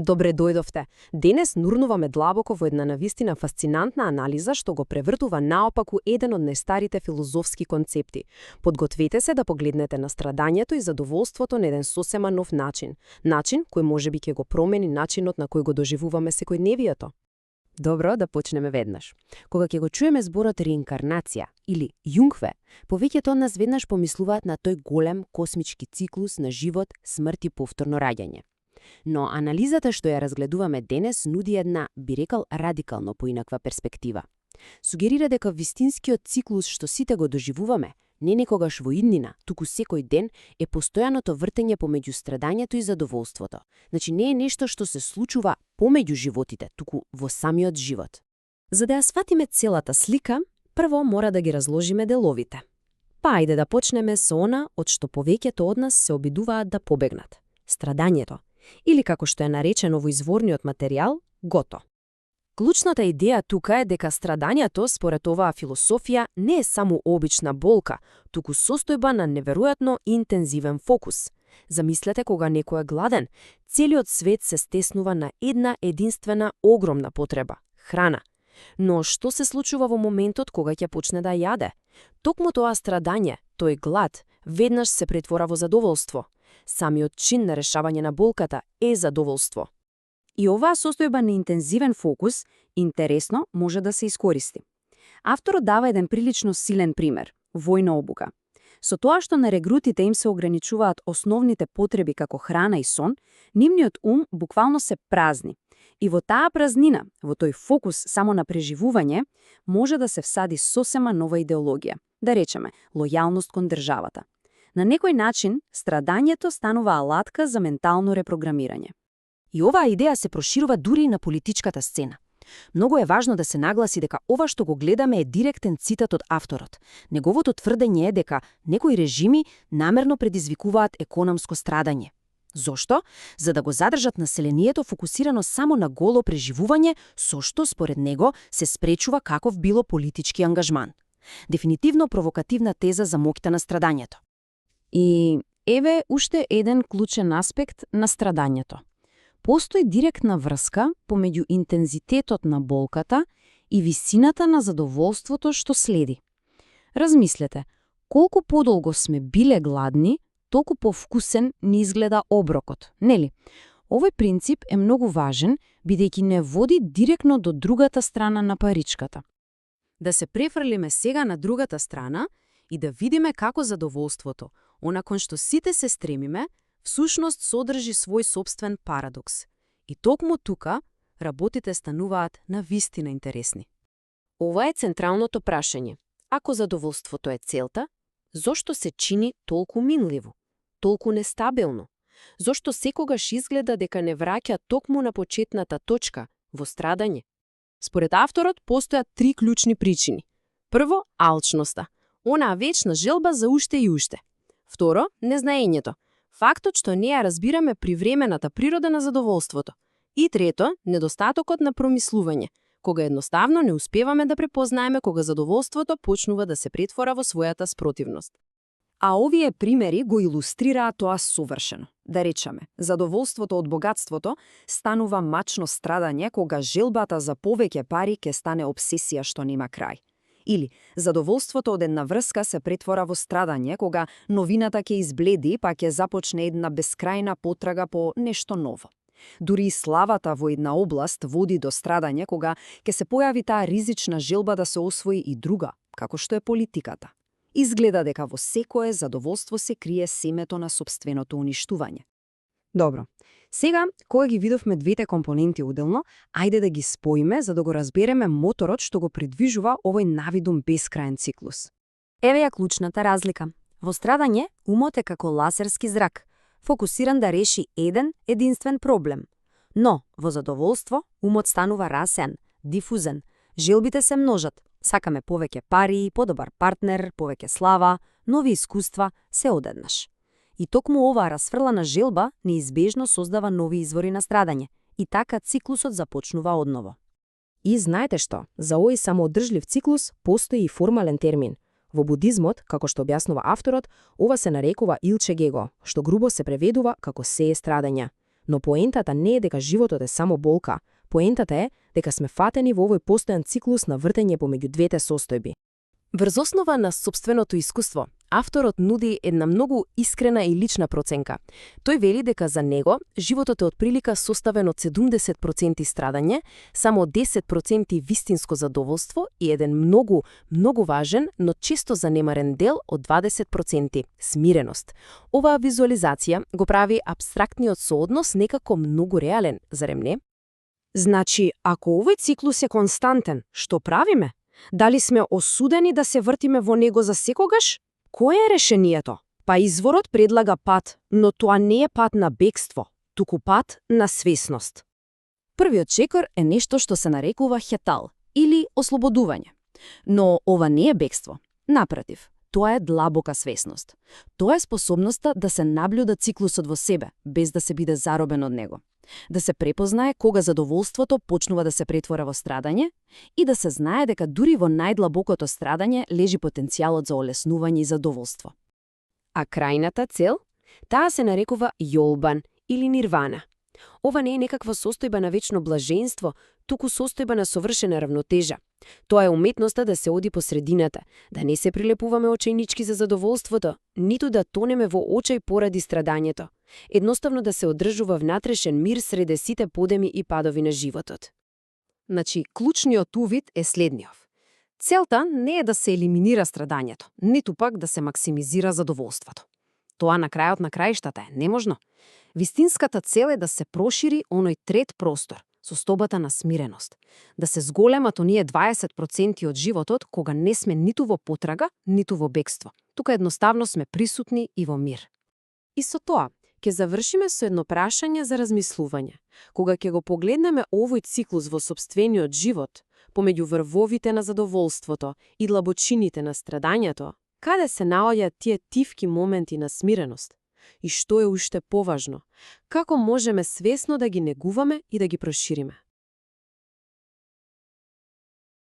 Добре дојдовте. Денес нурнуваме длабоко во една навистина фасцинантна анализа што го превртува наопаку еден од најстарите филозофски концепти. Подгответе се да погледнете на страдањето и задоволството на еден сосема нов начин. Начин кој можеби ќе го промени начинот на кој го доживуваме секојдневието. Добро, да почнеме веднаш. Кога ќе го чуеме зборот реинкарнација или јунгве, повеќето од нас веднаш помислуваат на тој голем космички циклус на живот, смрт и повторно раѓање. Но анализата што ја разгледуваме денес нуди една, би рекал, радикално поинаква перспектива. Сугерира дека вистинскиот циклус што сите го доживуваме, не некогаш во иднина, туку секој ден, е постојаното вртење помеѓу страдањето и задоволството. Значи не е нешто што се случува помеѓу животите, туку во самиот живот. За да ја сватиме целата слика, прво мора да ги разложиме деловите. Па ајде да почнеме со она од што повеќето од нас се обидуваат да побегнат. Страдањето. Или како што е наречено во изворниот материјал, гото. Клучната идеја тука е дека страдањето, според оваа философија, не е само обична болка, туку состојба на неверојатно интензивен фокус. Замислете кога некој е гладен, целиот свет се стеснува на една единствена огромна потреба – храна. Но што се случува во моментот кога ќе почне да јаде? Токму тоа страдање, тој глад, веднаш се претвора во задоволство. Самиот чин на решавање на болката е задоволство. И оваа состојба на интензивен фокус, интересно, може да се искористи. Авторот дава еден прилично силен пример – војна обука. Со тоа што на регрутите им се ограничуваат основните потреби како храна и сон, нивниот ум буквално се празни. И во таа празнина, во тој фокус само на преживување, може да се всади сосема нова идеологија, да речеме, лојалност кон државата. На некој начин, страдањето станува алатка за ментално репрограмирање. И оваа идеја се проширува дури и на политичката сцена. Многу е важно да се нагласи дека ова што го гледаме е директен цитат од авторот. Неговото тврдење е дека некои режими намерно предизвикуваат економско страдање. Зошто? За да го задржат населението фокусирано само на голо преживување, со што според него се спречува каков било политички ангажман. Дефинитивно провокативна теза за моќта на страдањето. И еве уште еден клучен аспект на страдањето. Постои директна врска помеѓу интензитетот на болката и висината на задоволството што следи. Размислете, колку подолго сме биле гладни, толку повкусен ни изгледа оброкот, нели? Овој принцип е многу важен, бидејќи не води директно до другата страна на паричката. Да се префрлиме сега на другата страна и да видиме како задоволството, она кон што сите се стремиме, всушност содржи свој собствен парадокс. И токму тука работите стануваат навистина интересни. Ова е централното прашање. Ако задоволството е целта, зошто се чини толку минливо, толку нестабилно? Зошто секогаш изгледа дека не враќа токму на почетната точка, во страдање? Според авторот постојат три клучни причини. Прво, алчноста, онаа вечна желба за уште и уште. Второ, незнаењето, фактот што не ја разбираме привремената природа на задоволството. И трето, недостатокот на промислување, кога едноставно не успеваме да препознаеме кога задоволството почнува да се претвора во својата спротивност. А овие примери го илустрираат тоа совршено. Да речеме, задоволството од богатството станува мачно страдање кога желбата за повеќе пари ќе стане обсесија што нема крај. Или задоволството од една врска се претвора во страдање кога новината ќе избледи па ќе започне една бескрајна потрага по нешто ново. Дури и славата во една област води до страдање кога ќе се појави таа ризична желба да се освои и друга, како што е политиката. Изгледа дека во секое задоволство се крие семето на сопственото уништување. Добро. Сега, кога ги видовме двете компоненти уделно, ајде да ги споиме за да го разбереме моторот што го придвижува овој навидум бескраен циклус. Еве ја клучната разлика. Во страдање, умот е како лазерски зрак, фокусиран да реши еден единствен проблем. Но, во задоволство, умот станува расен, дифузен, желбите се множат, сакаме повеќе пари, подобар партнер, повеќе слава, нови искуства, се одеднаш. И токму оваа расфрлана желба неизбежно создава нови извори на страдање, и така циклусот започнува одново. И знаете што, за овој самоодржлив циклус постои и формален термин. Во будизмот, како што објаснува авторот, ова се нарекува илче гего, што грубо се преведува како сее страдања. Но поентата не е дека животот е само болка, поентата е дека сме фатени во овој постојан циклус на вртење помеѓу двете состојби. Врз основа на собственото искуство, авторот нуди една многу искрена и лична проценка. Тој вели дека за него животот е отприлика составен од 70% страдање, само 10% вистинско задоволство и еден многу важен, но често занемарен дел од 20% смиреност. Оваа визуализација го прави апстрактниот сооднос некако многу реален, зарем не? Значи, ако овој циклус е константен, што правиме? Дали сме осудени да се вртиме во него за секогаш? Кое е решението? Па изворот предлага пат, но тоа не е пат на бегство, туку пат на свесност. Првиот чекор е нешто што се нарекува хетал, или ослободување. Но ова не е бегство. Напротив, тоа е длабока свесност. Тоа е способноста да се наблюда циклусот во себе, без да се биде заробен од него. Да се препознае кога задоволството почнува да се претвора во страдање и да се знае дека дури во најдлабокото страдање лежи потенцијалот за олеснување и задоволство. А крајната цел? Таа се нарекува јолбан или нирвана. Ова не е некаква состојба на вечно блаженство, туку состојба на совршена равнотежа. Тоа е уметноста да се оди по средината, да не се прилепуваме очајнички за задоволството, ниту да тонеме во очај поради страдањето. Едноставно да се одржува внатрешен мир среде сите подеми и падови на животот. Значи, клучниот увид е следниот. Целта не е да се елиминира страдањето, ниту пак да се максимизира задоволството. Тоа на крајот на краиштата е неможно. Вистинската цел е да се прошири оној трет простор, состобата на смиреност. Да се зголемат оние 20% од животот кога не сме ниту во потрага, ниту во бегство. Тука едноставно сме присутни и во мир. И со тоа, ќе завршиме со едно прашање за размислување. Кога ќе го погледнеме овој циклус во сопствениот живот, помеѓу врвовите на задоволството и длабочините на страдањето, каде се наоѓаат тие тивки моменти на смиреност? И што е уште поважно? Како можеме свесно да ги негуваме и да ги прошириме?